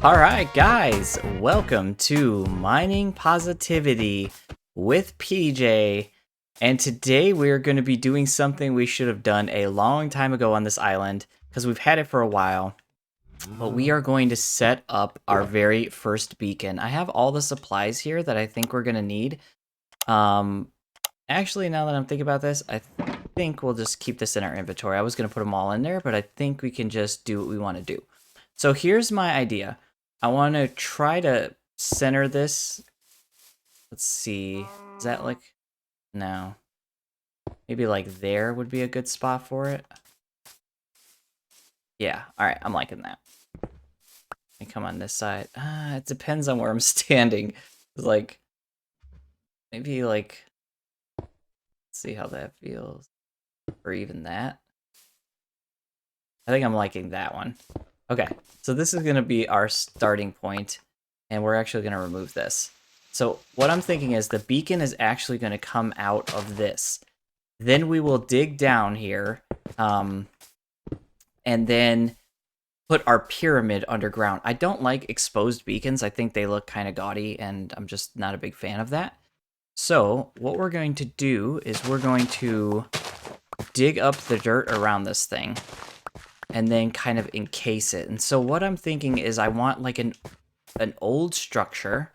Alright guys, welcome to Mining Positivity with PJ, and today we're going to be doing something we should have done a long time ago on this island, because we've had it for a while, but we are going to set up our very first beacon. I have all the supplies here that I think we're going to need. Actually, now that I'm thinking about this, I think we'll just keep this in our inventory. I was going to put them all in there, but I think we can just do what we want to do. So here's my idea. I want to try to center this. Let's see. Is that like... No. Maybe like there would be a good spot for it. Yeah. Alright, I'm liking that. And come on this side. It depends on where I'm standing. Like... Maybe like... Let's see how that feels. Or even that. I think I'm liking that one. Okay, so this is going to be our starting point, and we're actually going to remove this. So what I'm thinking is the beacon is actually going to come out of this. Then we will dig down here, and then put our pyramid underground. I don't like exposed beacons. I think they look kind of gaudy, and I'm just not a big fan of that. So what we're going to do is we're going to dig up the dirt around this thing and then kind of encase it. And so what I'm thinking is I want like an old structure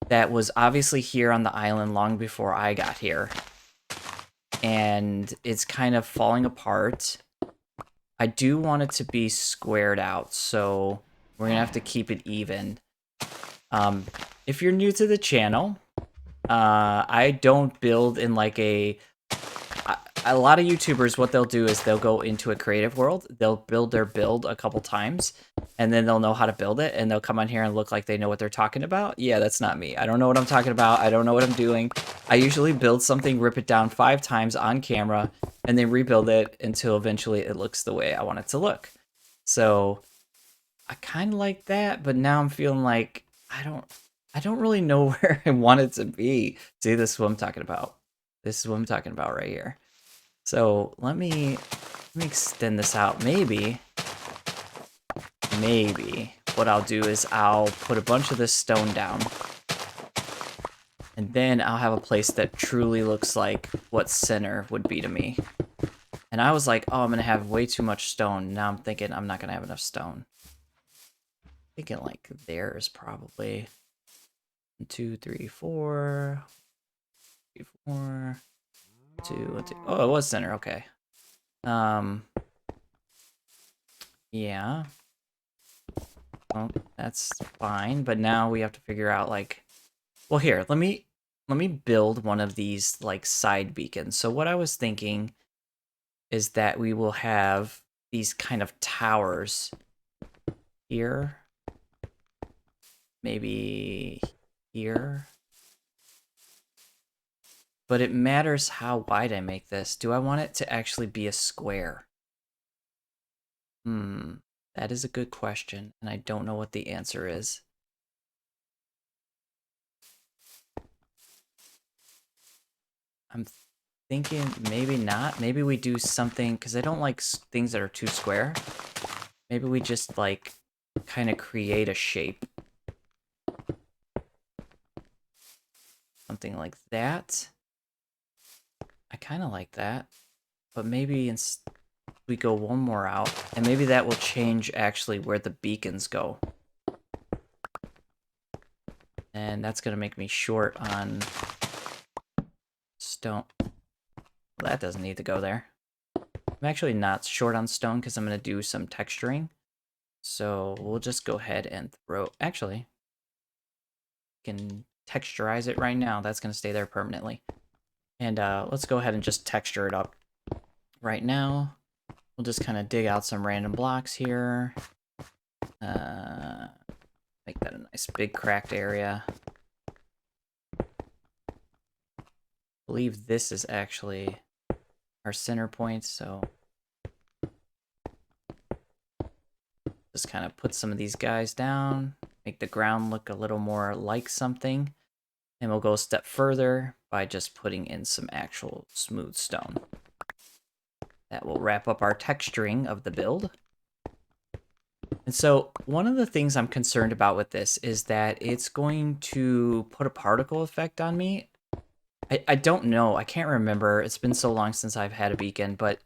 that was obviously here on the island long before I got here. And it's kind of falling apart. I do want it to be squared out, so we're gonna have to keep it even. If you're new to the channel, I don't build in like a lot of YouTubers, what they'll do is they'll go into a creative world, they'll build their build a couple times, and then they'll know how to build it, and they'll come on here and look like they know what they're talking about. Yeah, that's not me. I don't know what I'm talking about. I don't know what I'm doing. I usually build something, rip it down 5 times on camera, and then rebuild it until eventually it looks the way I want it to look. So I kind of like that, but now I'm feeling like I don't really know where I want it to be. See, this is what I'm talking about. This is what I'm talking about right here. So let me extend this out. Maybe what I'll do is I'll put a bunch of this stone down, and then I'll have a place that truly looks like what center would be to me. And I was like, oh, I'm gonna have way too much stone. Now I'm thinking I'm not gonna have enough stone. Thinking like there's probably 1, 2, 3, 4, 3, 4. 2, 1, 2. Oh, it was center. Okay. Yeah. Well, that's fine. But now we have to figure out like, well, here, let me build one of these like side beacons. So what I was thinking is that we will have these kind of towers here, maybe here. But it matters how wide I make this. Do I want it to actually be a square? That is a good question, and I don't know what the answer is. I'm thinking maybe not. Maybe we do something, because I don't like things that are too square. Maybe we just, like, kind of create a shape. Something like that. I kind of like that. But maybe we go one more out, and maybe that will change actually where the beacons go. And that's going to make me short on stone. Well, that doesn't need to go there. I'm actually not short on stone because I'm going to do some texturing. So we'll just go ahead and throw... Actually, we can texturize it right now. That's going to stay there permanently. And let's go ahead and just texture it up right now. We'll just kind of dig out some random blocks here. Make that a nice big cracked area. I believe this is actually our center point, so just kind of put some of these guys down, make the ground look a little more like something, and we'll go a step further by just putting in some actual smooth stone. That will wrap up our texturing of the build. And so one of the things I'm concerned about with this is that it's going to put a particle effect on me. I don't know. I can't remember. It's been so long since I've had a beacon, but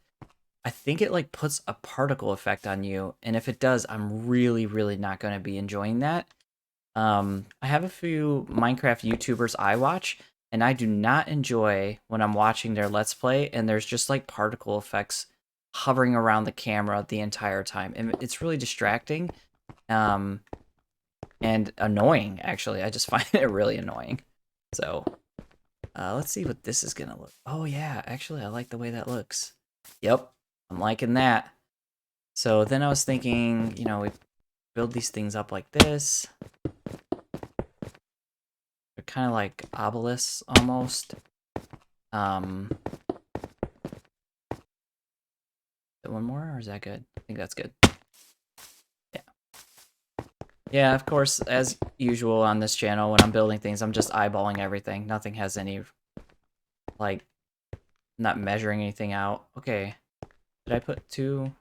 I think it like puts a particle effect on you. And if it does, I'm really, really not going to be enjoying that. I have a few Minecraft YouTubers I watch, and I do not enjoy when I'm watching their Let's Play and there's just like particle effects hovering around the camera the entire time. And it's really distracting. Um, and annoying, actually. I just find it really annoying. So, let's see what this is gonna look. Oh yeah, actually, I like the way that looks. Yep, I'm liking that. So then I was thinking, you know, we build these things up like this. They're kind of like obelisks almost. One more, or is that good? I think that's good. Yeah. Yeah, of course, as usual on this channel, when I'm building things, I'm just eyeballing everything. Nothing has any, like, not measuring anything out. Okay. Did I put 2?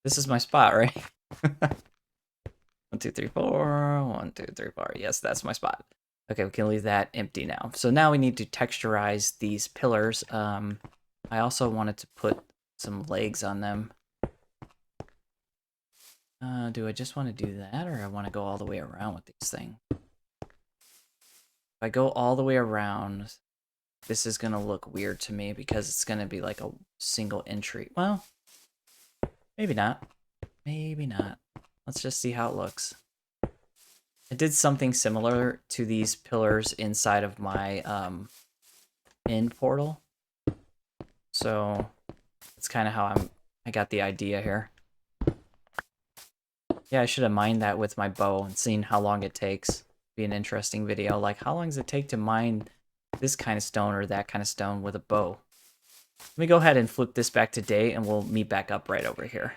This is my spot, right? 1, 2, 3, 4. 1, 2, 3, 4. Yes, that's my spot. Okay, we can leave that empty now. So now we need to texturize these pillars. I also wanted to put some legs on them. Do I just want to do that, or I want to go all the way around with these things? If I go all the way around, this is going to look weird to me because it's going to be like a single entry. Well, maybe not. Maybe not. Let's just see how it looks. I did something similar to these pillars inside of my end portal. So that's kind of how I got the idea here. Yeah, I should have mined that with my bow and seen how long it takes. Be an interesting video. Like, how long does it take to mine this kind of stone or that kind of stone with a bow? Let me go ahead and flip this back to day, and we'll meet back up right over here.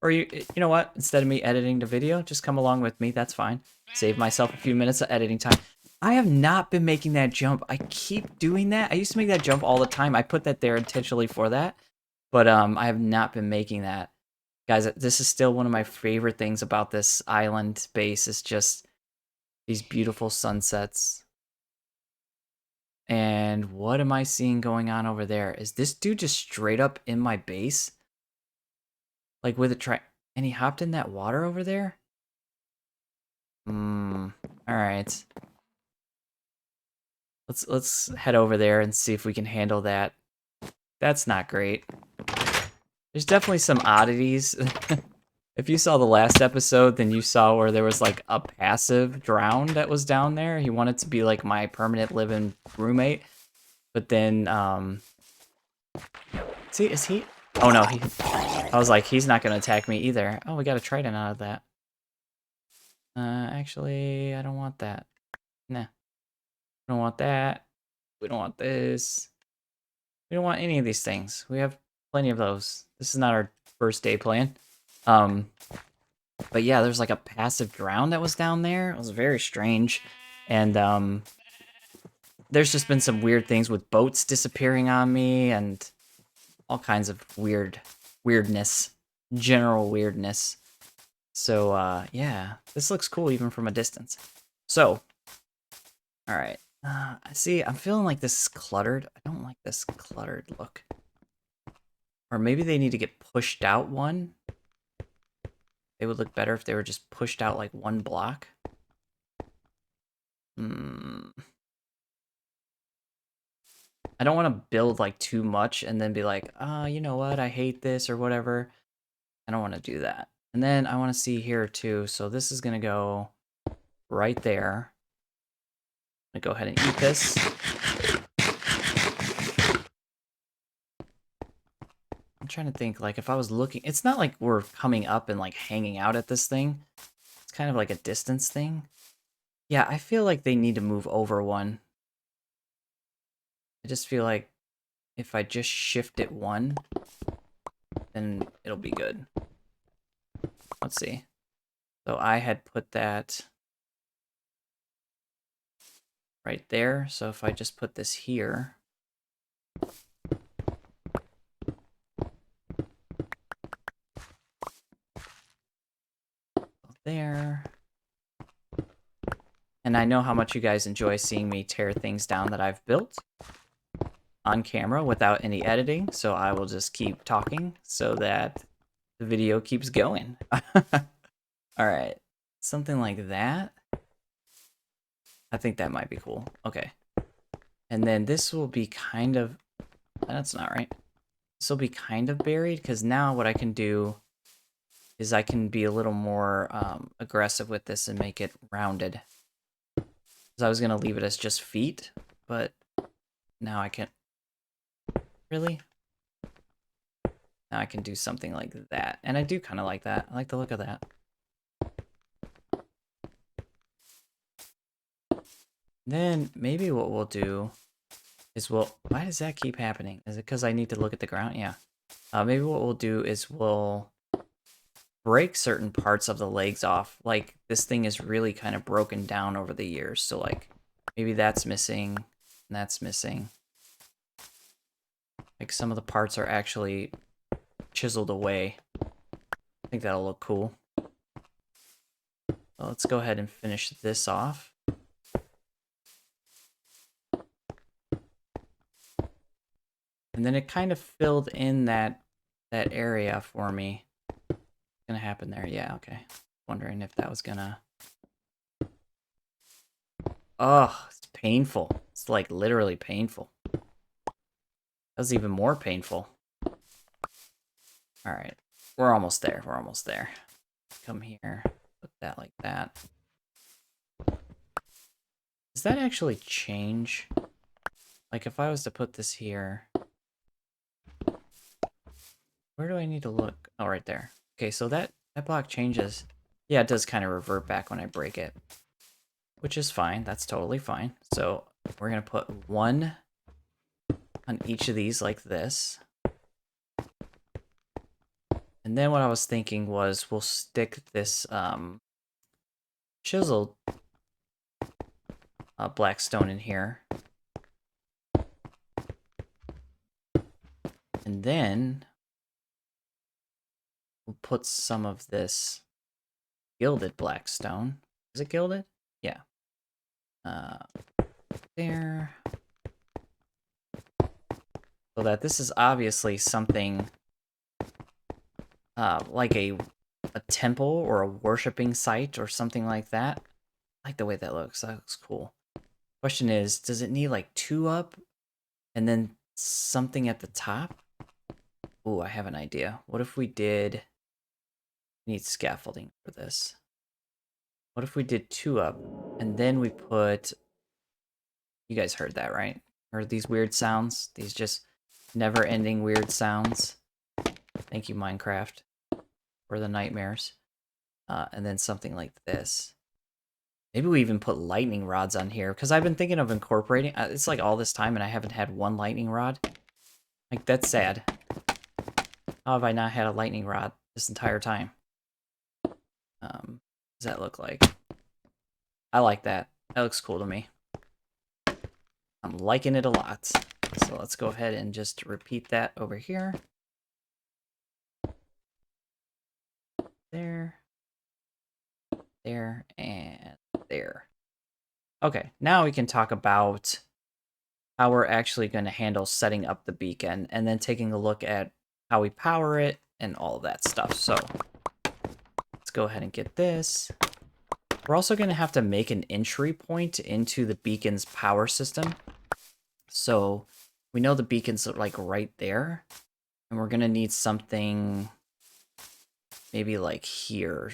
Or you know what? Instead of me editing the video, just come along with me. That's fine. Save myself a few minutes of editing time. I have not been making that jump. I keep doing that. I used to make that jump all the time. I put that there intentionally for that. But I have not been making that. Guys, this is still one of my favorite things about this island base is just these beautiful sunsets. And what am I seeing going on over there? Is this dude just straight up in my base? Like with a and he hopped in that water over there? Alright. Let's head over there and see if we can handle that. That's not great. There's definitely some oddities. If you saw the last episode, then you saw where there was like a passive drown that was down there. He wanted to be like my permanent living roommate. But then, see, is he? Oh no, I was like, he's not gonna attack me either. Oh, we got a trident out of that. Actually, I don't want that. Nah, we don't want that. We don't want this. We don't want any of these things. We have plenty of those. This is not our first day playing. But yeah, there's like a passive drown that was down there. It was very strange. And there's just been some weird things with boats disappearing on me and all kinds of weirdness. General weirdness. So yeah, this looks cool even from a distance. So, alright. See, I'm feeling like this is cluttered. I don't like this cluttered look. Or maybe they need to get pushed out one. They would look better if they were just pushed out like one block. I don't want to build like too much and then be like, you know what, I hate this or whatever. I don't want to do that. And then I want to see here too. So this is going to go right there. I'm going to go ahead and eat this. I'm trying to think, like, if I was looking... It's not like we're coming up and, like, hanging out at this thing. It's kind of like a distance thing. Yeah, I feel like they need to move over one. I just feel like if I just shift it one, then it'll be good. Let's see. So I had put that right there. So if I just put this here... and I know how much you guys enjoy seeing me tear things down that I've built on camera without any editing, so I will just keep talking so that the video keeps going. Alright, something like that. I think that might be cool. Okay. And then this will be kind of... That's not right. This will be kind of buried, because now what I can do is I can be a little more aggressive with this and make it rounded. Because I was going to leave it as just feet, but now I can... Really? Now I can do something like that. And I do kind of like that. I like the look of that. Then maybe what we'll do is why does that keep happening? Is it because I need to look at the ground? Yeah. Maybe what we'll do is we'll break certain parts of the legs off. Like, this thing is really kind of broken down over the years. So, like, maybe that's missing and that's missing. Like, some of the parts are actually chiseled away. I think that'll look cool. Well, let's go ahead and finish this off. And then it kind of filled in that area for me. What's gonna happen there? Yeah, okay. Wondering if that was gonna... Oh, it's painful. It's like literally painful. That was even more painful. Alright. We're almost there. We're almost there. Come here. Put that like that. Does that actually change? Like, if I was to put this here... Where do I need to look? Oh, right there. Okay, so that block changes. Yeah, it does kind of revert back when I break it. Which is fine. That's totally fine. So we're going to put one on each of these like this. And then what I was thinking was we'll stick this chiseled black stone in here. And then we'll put some of this gilded black stone. Is it gilded? Yeah. There. So that this is obviously something like a temple or a worshiping site or something like that. I like the way that looks. That looks cool. Question is, does it need like 2 up and then something at the top? Ooh, I have an idea. What if we did... We need scaffolding for this. What if we did 2 up and then we put... You guys heard that, right? Heard these weird sounds? These just never-ending weird sounds. Thank you, Minecraft, for the nightmares. And then something like this. Maybe we even put lightning rods on here, because I've been thinking of incorporating... it's like all this time and I haven't had one lightning rod. Like, that's sad. How have I not had a lightning rod this entire time? What does that look like? I like that. That looks cool to me. I'm liking it a lot. So let's go ahead and just repeat that over here. There. There. And there. Okay, now we can talk about how we're actually going to handle setting up the beacon and then taking a look at how we power it and all of that stuff. So let's go ahead and get this. We're also going to have to make an entry point into the beacon's power system. So we know the beacon's like right there, and we're going to need something maybe like here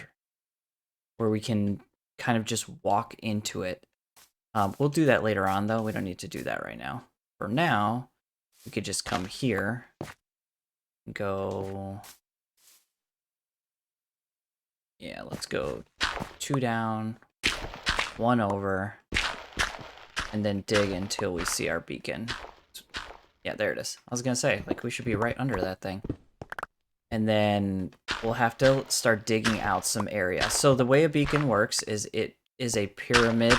where we can kind of just walk into it. We'll do that later on, though. We don't need to do that right now. For now, we could just come here and go... Yeah, let's go 2 down, 1 over, and then dig until we see our beacon. Yeah, there it is. I was going to say, like, we should be right under that thing. And then we'll have to start digging out some area. So the way a beacon works is it is a pyramid.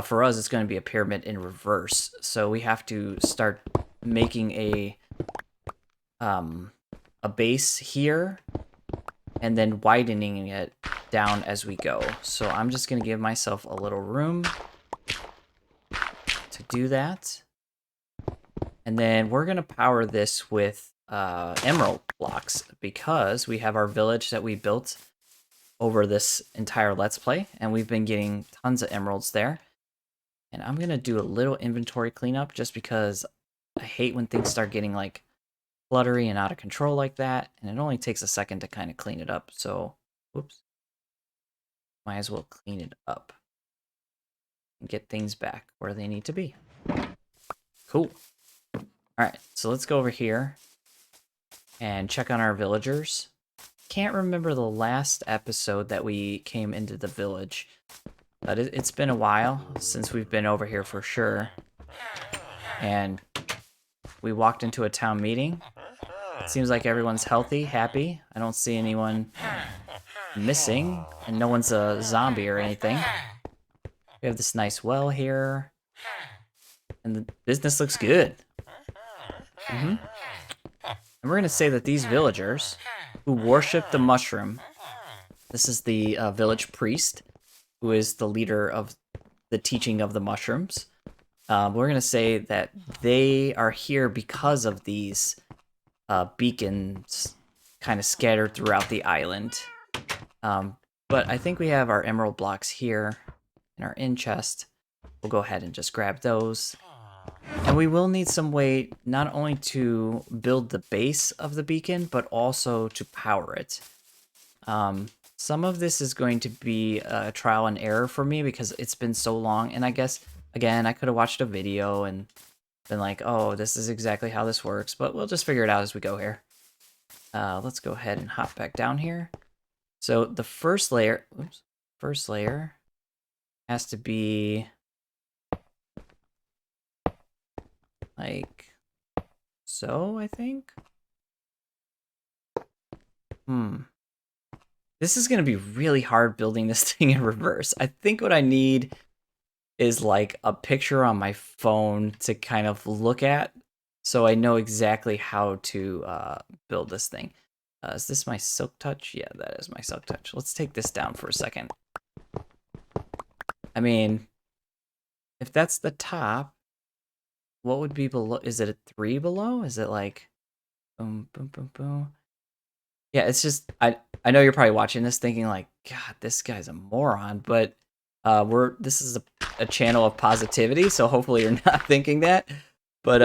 For us, it's going to be a pyramid in reverse. So we have to start making a base here and then widening it down as we go. So I'm just going to give myself a little room to do that. And then we're going to power this with emerald blocks because we have our village that we built over this entire Let's Play, and we've been getting tons of emeralds there. And I'm going to do a little inventory cleanup just because I hate when things start getting like fluttery and out of control like that, and it only takes a second to kind of clean it up. So, whoops. Might as well clean it up and get things back where they need to be. Cool. All right, so let's go over here and check on our villagers. Can't remember the last episode that we came into the village, but it's been a while since we've been over here for sure. And we walked into a town meeting. It seems like everyone's healthy, happy. I don't see anyone missing, and no one's a zombie or anything. We have this nice well here, and the business looks good. And we're going to say that these villagers who worship the mushroom, this is the village priest, who is the leader of the teaching of the mushrooms. We're going to say that they are here because of these beacons kind of scattered throughout the island. But I think we have our emerald blocks here in our inn chest. We'll go ahead and just grab those. And we will need some way not only to build the base of the beacon, but also to power it. Some of this is going to be a trial and error for me because it's been so long. And I guess, again, I could have watched a video and been like, oh, this is exactly how this works. But we'll just figure it out as we go here. Let's go ahead and hop back down here. So the first layer has to be like so, I think. This is going to be really hard building this thing in reverse. I think what I need is like a picture on my phone to kind of look at so I know exactly how to build this thing. Is this my silk touch? Yeah, that is my silk touch. Let's take this down for a second. I mean, if that's the top, what would be below? Is it a 3 below? Is it like boom, boom, boom, boom? Yeah, it's just, I know you're probably watching this thinking like, God, this guy's a moron, but this is a channel of positivity, so hopefully you're not thinking that. But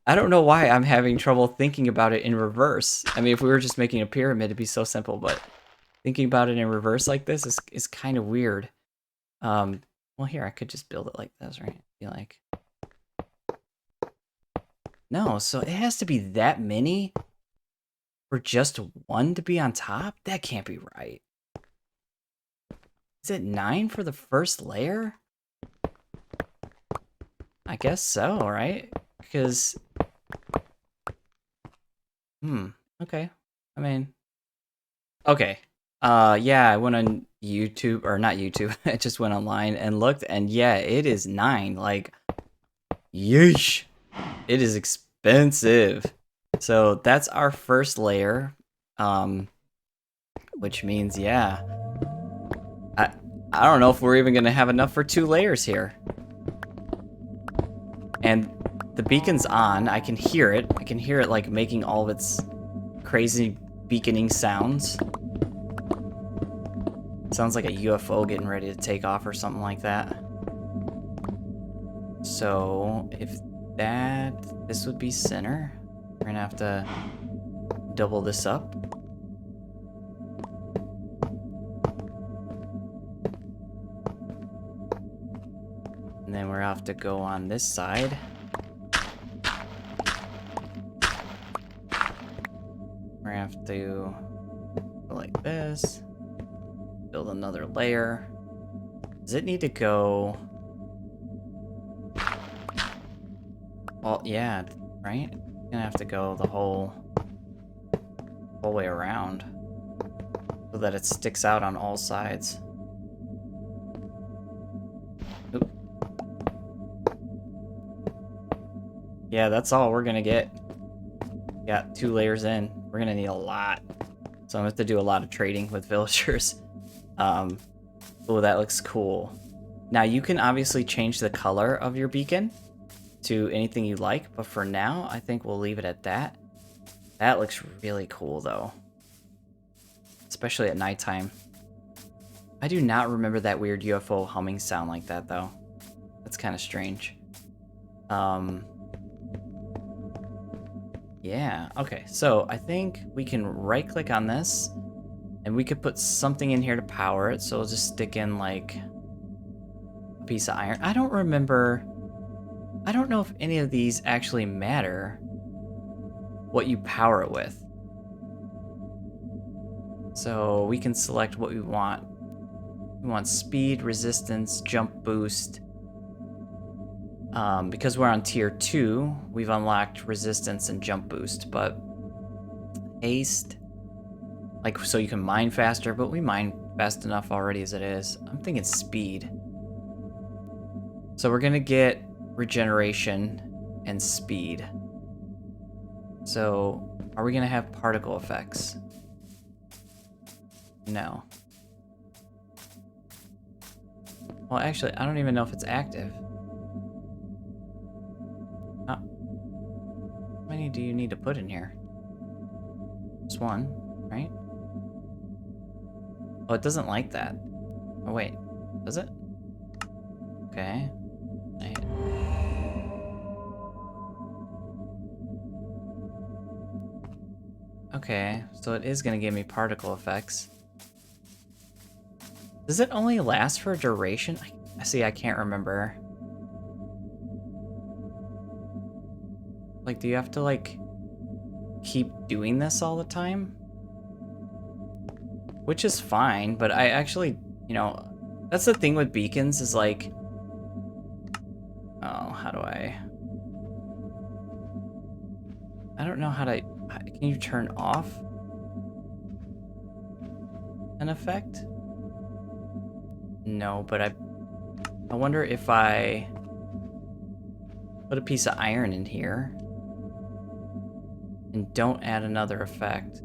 I don't know why I'm having trouble thinking about it in reverse. I mean, if we were just making a pyramid, it'd be so simple, but thinking about it in reverse like this is kind of weird. Well, here, I could just build it like this, right? Be like, no, so it has to be that many for just one to be on top? That can't be right. Is it 9 for the first layer? I guess so, right? Because, okay. I mean, okay. Yeah, I went on YouTube, or not YouTube, I just went online and looked, and yeah, it is 9. Like, yeesh. It is expensive. So that's our first layer, which means, yeah, I don't know if we're even gonna have enough for 2 layers here. And the beacon's on. I can hear it. I can hear it like making all of its crazy beaconing sounds. Sounds like a UFO getting ready to take off or something like that. So if this would be center. We're gonna have to double this up. And then we're gonna have to go on this side. We're gonna have to go like this. Build another layer. Does it need to go? Well, yeah, right? Gonna have to go the whole way around so that it sticks out on all sides. Oop. Yeah, that's all we're gonna get. Got 2 layers in. We're gonna need a lot. So I'm going to have to do a lot of trading with villagers. Oh, that looks cool. Now you can obviously change the color of your beacon to anything you like, but for now, I think we'll leave it at that. That looks really cool though. Especially at nighttime. I do not remember that weird UFO humming sound like that though. That's kind of strange. Yeah, okay, so I think we can right click on this and we could put something in here to power it. So we'll just stick in like a piece of iron. I don't remember. I don't know if any of these actually matter what you power it with. So we can select what we want. We want speed, resistance, jump boost. Because we're on tier 2, we've unlocked resistance and jump boost, but haste, like, so you can mine faster, but we mine fast enough already as it is. I'm thinking speed. So we're gonna get regeneration and speed. So are we gonna have particle effects? No. Well, actually, I don't even know if it's active. How many do you need to put in here? Just one, right? Oh, it doesn't like that. Oh, wait. Does it? Okay. Okay, so it is going to give me particle effects. Does it only last for a duration? I see, I can't remember. Like, do you have to, like, keep doing this all the time? Which is fine, but I actually, you know, that's the thing with beacons is, like... Oh, how do I don't know how to... Can you turn off an effect? No, but I wonder if I put a piece of iron in here and don't add another effect.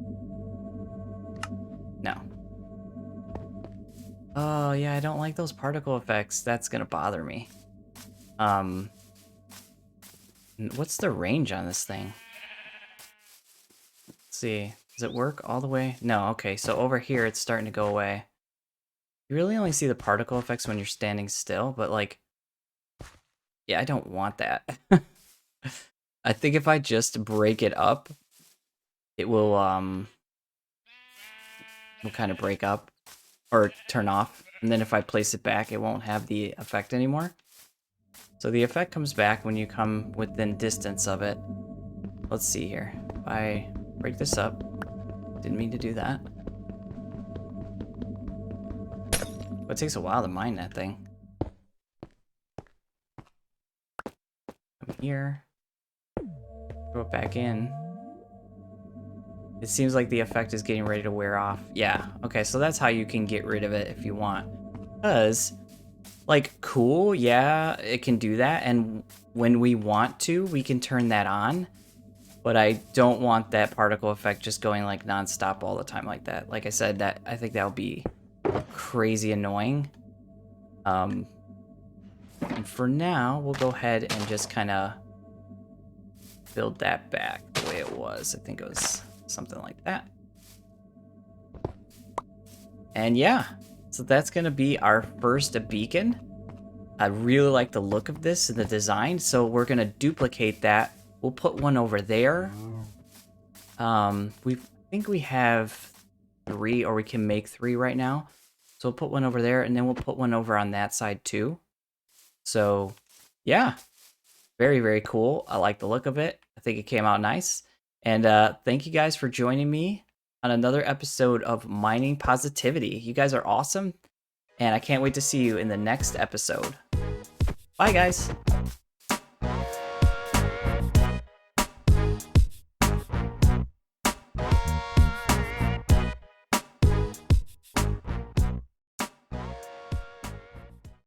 No. Oh, yeah, I don't like those particle effects. That's gonna bother me. What's the range on this thing? Let's see. Does it work all the way? No, okay, so over here it's starting to go away. You really only see the particle effects when you're standing still, but like... Yeah, I don't want that. I think if I just break it up, it will kind of break up or turn off. And then if I place it back, it won't have the effect anymore. So the effect comes back when you come within distance of it. Let's see here. If I break this up, didn't mean to do that. But it takes a while to mine that thing. Come here. Throw it back in. It seems like the effect is getting ready to wear off. Yeah, okay, so that's how you can get rid of it if you want. Because, like, cool, yeah, it can do that, and when we want to, we can turn that on. But I don't want that particle effect just going, like, non-stop all the time like that. Like I said, I think that would be crazy annoying. And for now, we'll go ahead and just kind of build that back the way it was. I think it was something like that. And yeah, so that's gonna be our first beacon. I really like the look of this and the design, so we're gonna duplicate that. We'll put one over there. I think we have 3, or we can make 3 right now. So we'll put one over there, and then we'll put one over on that side too. So yeah, very, very cool. I like the look of it. I think it came out nice. And thank you guys for joining me on another episode of Mining Positivity. You guys are awesome, and I can't wait to see you in the next episode. Bye, guys.